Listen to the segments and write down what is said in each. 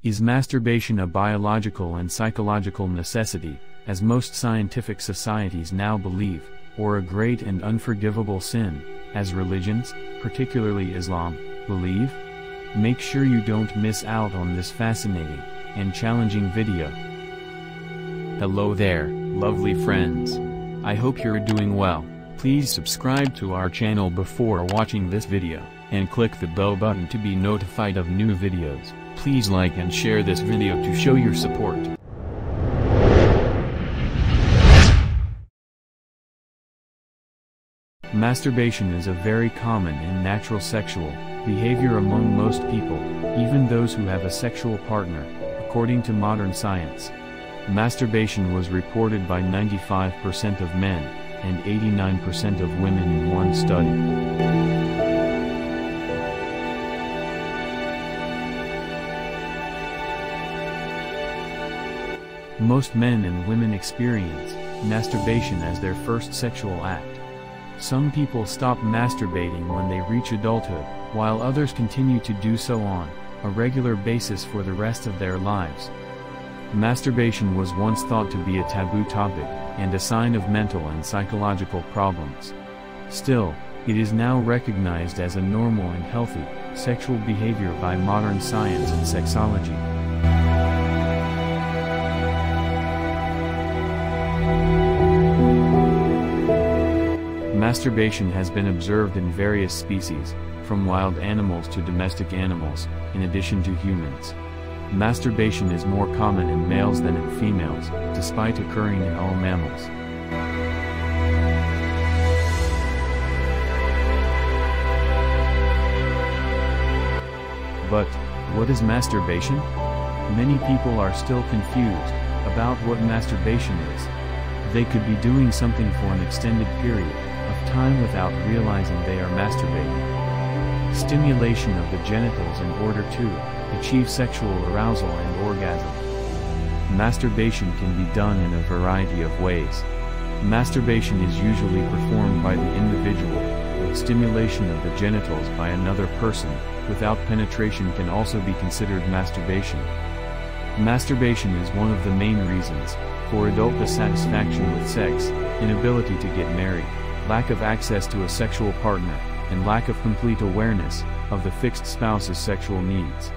Is masturbation a biological and psychological necessity, as most scientific societies now believe, or a great and unforgivable sin, as religions, particularly Islam, believe? Make sure you don't miss out on this fascinating and challenging video. Hello there, lovely friends. I hope you're doing well. Please subscribe to our channel before watching this video, and click the bell button to be notified of new videos. Please like and share this video to show your support. Masturbation is a very common and natural sexual behavior among most people, even those who have a sexual partner, according to modern science. Masturbation was reported by 95% of men and 89% of women in one study. Most men and women experience masturbation as their first sexual act. Some people stop masturbating when they reach adulthood, while others continue to do so on a regular basis for the rest of their lives. Masturbation was once thought to be a taboo topic, and a sign of mental and psychological problems. Still, it is now recognized as a normal and healthy sexual behavior by modern science and sexology. Masturbation has been observed in various species, from wild animals to domestic animals, in addition to humans. Masturbation is more common in males than in females, despite occurring in all mammals. But, what is masturbation? Many people are still confused about what masturbation is. They could be doing something for an extended period of time without realizing they are masturbating. Stimulation of the genitals in order to achieve sexual arousal and orgasm. Masturbation can be done in a variety of ways. Masturbation is usually performed by the individual, with stimulation of the genitals by another person, without penetration can also be considered masturbation. Masturbation is one of the main reasons for adult dissatisfaction with sex, inability to get married, lack of access to a sexual partner, and lack of complete awareness of the fixed spouse's sexual needs.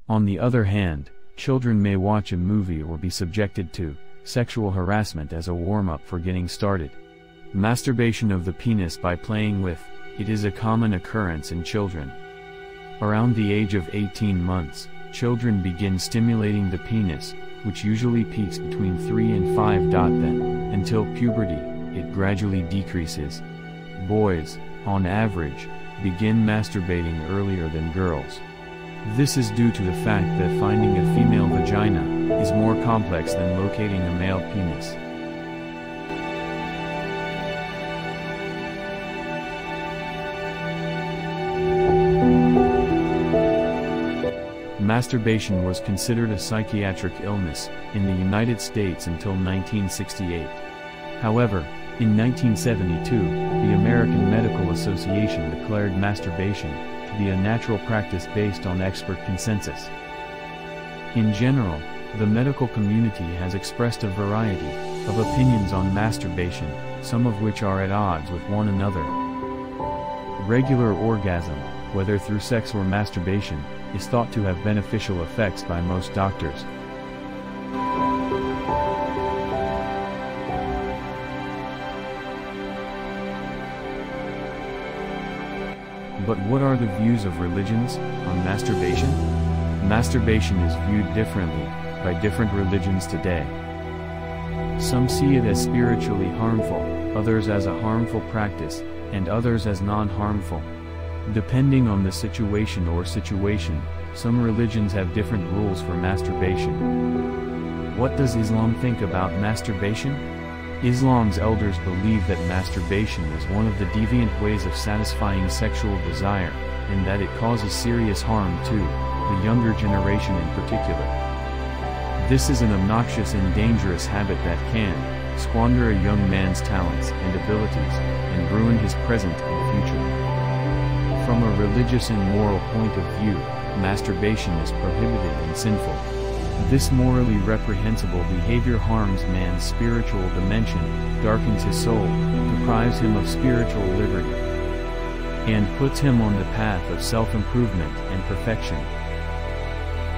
On the other hand, children may watch a movie or be subjected to sexual harassment as a warm-up for getting started. Masturbation of the penis by playing with it is a common occurrence in children. Around the age of 18 months, children begin stimulating the penis, which usually peaks between 3 and 5. Then, until puberty, it gradually decreases. Boys, on average, begin masturbating earlier than girls. This is due to the fact that finding a female vagina is more complex than locating a male penis. Masturbation was considered a psychiatric illness in the United States until 1968. However, in 1972, the American Medical Association declared masturbation to be a natural practice based on expert consensus. In general, the medical community has expressed a variety of opinions on masturbation, some of which are at odds with one another. Regular orgasm, whether through sex or masturbation, is thought to have beneficial effects by most doctors. But what are the views of religions on masturbation? Masturbation is viewed differently by different religions today. Some see it as spiritually harmful, others as a harmful practice, and others as non-harmful. Depending on the situation or situation, some religions have different rules for masturbation. What does Islam think about masturbation? Islam's elders believe that masturbation is one of the deviant ways of satisfying sexual desire, and that it causes serious harm to the younger generation in particular. This is an obnoxious and dangerous habit that can squander a young man's talents and abilities, and ruin his present and future. From a religious and moral point of view, masturbation is prohibited and sinful. This morally reprehensible behavior harms man's spiritual dimension, darkens his soul, deprives him of spiritual liberty, and puts him on the path of self-improvement and perfection.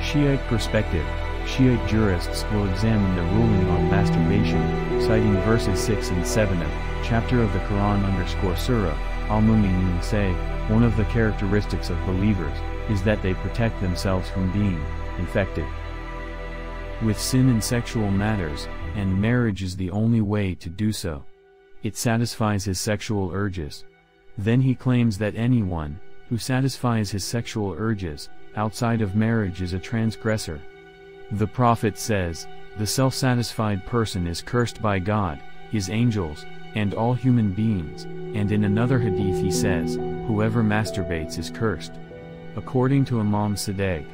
Shiite perspective. Shiite jurists will examine the ruling on masturbation, citing verses 6 and 7 of chapter of the Quran_Surah, Al-Mu'minun say, one of the characteristics of believers is that they protect themselves from being infected with sin in sexual matters, and marriage is the only way to do so. It satisfies his sexual urges. Then he claims that anyone who satisfies his sexual urges outside of marriage is a transgressor. The Prophet says, the self-satisfied person is cursed by God, his angels, and all human beings, and in another hadith he says, whoever masturbates is cursed. According to Imam Sadiq,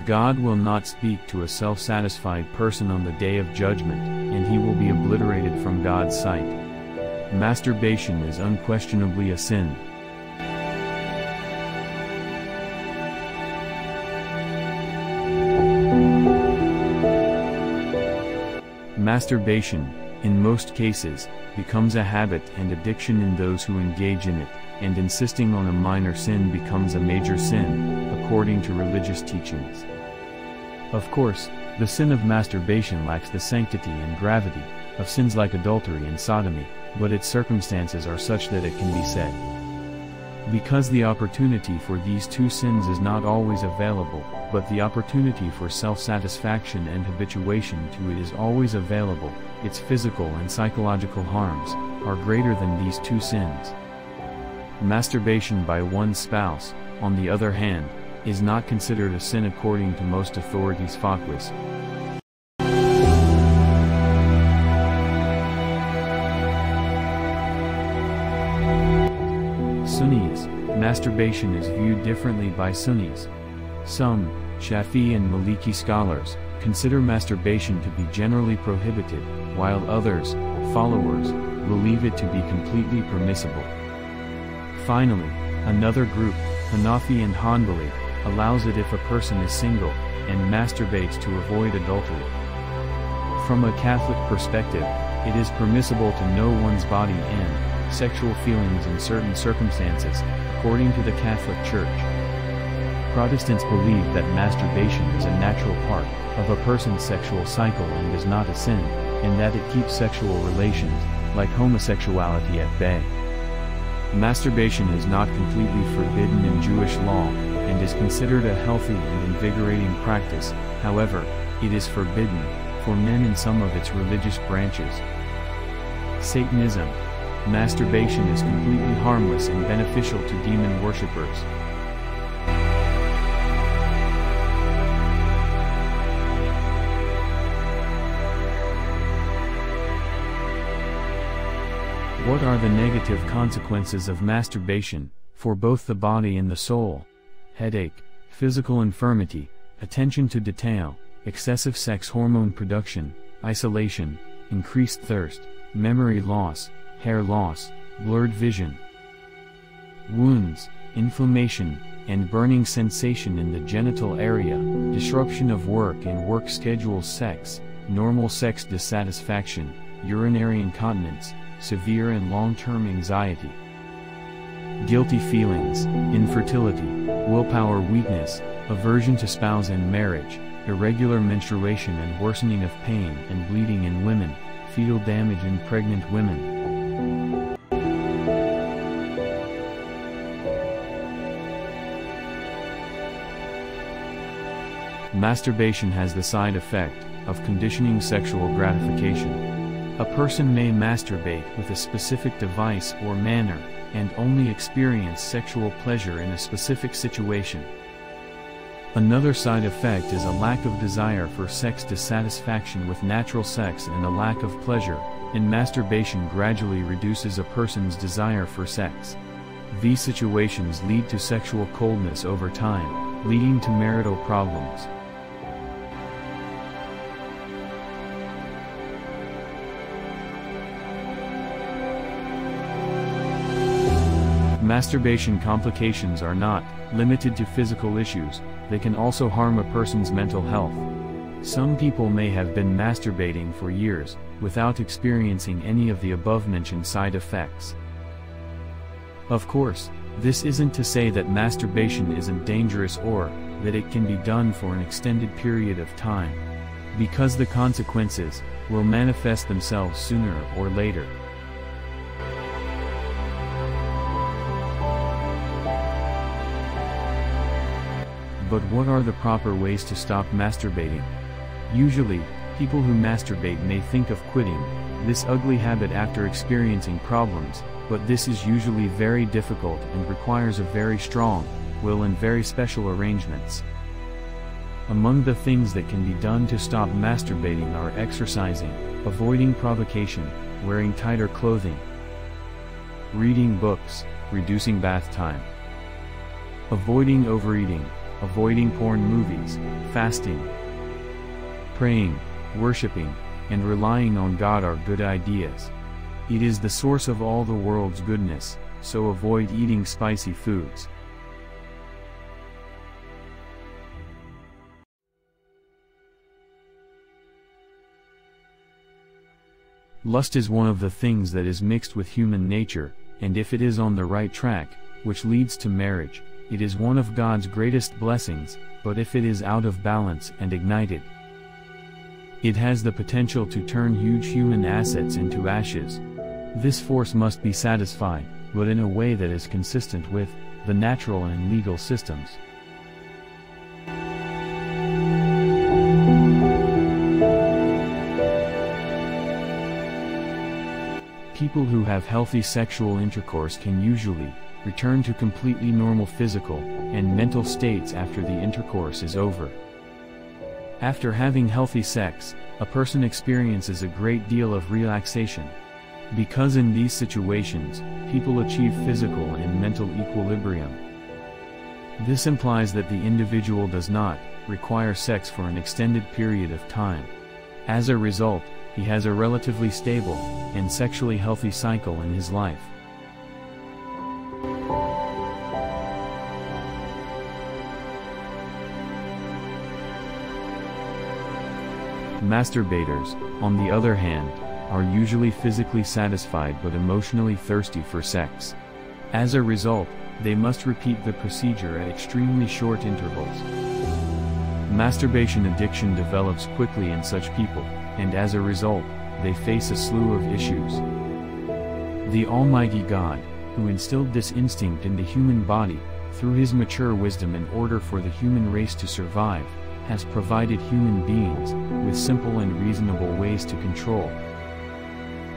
God will not speak to a self-satisfied person on the Day of Judgment, and he will be obliterated from God's sight. Masturbation is unquestionably a sin. Masturbation, in most cases, becomes a habit and addiction in those who engage in it, and insisting on a minor sin becomes a major sin, according to religious teachings. Of course, the sin of masturbation lacks the sanctity and gravity of sins like adultery and sodomy, but its circumstances are such that it can be said. Because the opportunity for these two sins is not always available, but the opportunity for self-satisfaction and habituation to it is always available, its physical and psychological harms are greater than these two sins. Masturbation by one's spouse, on the other hand, is not considered a sin according to most authorities' fatwas. Sunnis, masturbation is viewed differently by Sunnis. Some, Shafi'i and Maliki scholars, consider masturbation to be generally prohibited, while others, followers, believe it to be completely permissible. Finally, another group, Hanafi and Hanbali, allows it if a person is single, and masturbates to avoid adultery. From a Catholic perspective, it is permissible to know one's body and sexual feelings in certain circumstances, according to the Catholic Church. Protestants believe that masturbation is a natural part of a person's sexual cycle and is not a sin, and that it keeps sexual relations, like homosexuality, at bay. Masturbation is not completely forbidden in Jewish law, and is considered a healthy and invigorating practice. However, it is forbidden for men in some of its religious branches. Satanism. Masturbation is completely harmless and beneficial to demon worshippers. What are the negative consequences of masturbation, for both the body and the soul? Headache, physical infirmity, attention to detail, excessive sex hormone production, isolation, increased thirst, memory loss, hair loss, blurred vision, wounds, inflammation, and burning sensation in the genital area, disruption of work and work schedules, sex, normal sex dissatisfaction, urinary incontinence, severe and long-term anxiety, guilty feelings, infertility, willpower weakness, aversion to spouse and marriage, irregular menstruation and worsening of pain and bleeding in women, fetal damage in pregnant women. Masturbation has the side effect of conditioning sexual gratification. A person may masturbate with a specific device or manner, and only experience sexual pleasure in a specific situation. Another side effect is a lack of desire for sex dissatisfaction with natural sex, and a lack of pleasure in masturbation gradually reduces a person's desire for sex. These situations lead to sexual coldness over time, leading to marital problems. Masturbation complications are not limited to physical issues, they can also harm a person's mental health. Some people may have been masturbating for years, without experiencing any of the above-mentioned side effects. Of course, this isn't to say that masturbation isn't dangerous or that it can be done for an extended period of time, because the consequences will manifest themselves sooner or later. But what are the proper ways to stop masturbating? Usually, people who masturbate may think of quitting this ugly habit after experiencing problems, but this is usually very difficult and requires a very strong will and very special arrangements. Among the things that can be done to stop masturbating are exercising, avoiding provocation, wearing tighter clothing, reading books, reducing bath time, avoiding overeating, avoiding porn movies, fasting, praying, worshiping, and relying on God are good ideas. It is the source of all the world's goodness, so avoid eating spicy foods. Lust is one of the things that is mixed with human nature, and if it is on the right track, which leads to marriage, it is one of God's greatest blessings, but if it is out of balance and ignited, it has the potential to turn huge human assets into ashes. This force must be satisfied, but in a way that is consistent with the natural and legal systems. People who have healthy sexual intercourse can usually return to completely normal physical and mental states after the intercourse is over. After having healthy sex, a person experiences a great deal of relaxation. Because in these situations, people achieve physical and mental equilibrium. This implies that the individual does not require sex for an extended period of time. As a result, he has a relatively stable and sexually healthy cycle in his life. Masturbators, on the other hand, are usually physically satisfied but emotionally thirsty for sex. As a result, they must repeat the procedure at extremely short intervals. Masturbation addiction develops quickly in such people, and as a result, they face a slew of issues. The Almighty God, who instilled this instinct in the human body, through his mature wisdom in order for the human race to survive, has provided human beings with simple and reasonable ways to control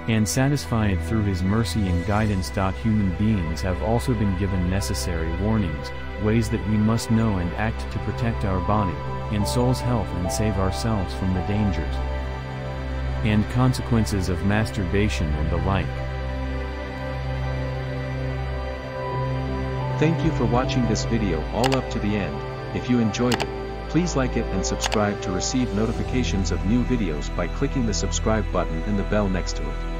and satisfy it through his mercy and guidance. Human beings have also been given necessary warnings, ways that we must know and act to protect our body and soul's health and save ourselves from the dangers and consequences of masturbation and the like. Thank you for watching this video all up to the end. If you enjoyed it, please like it and subscribe to receive notifications of new videos by clicking the subscribe button and the bell next to it.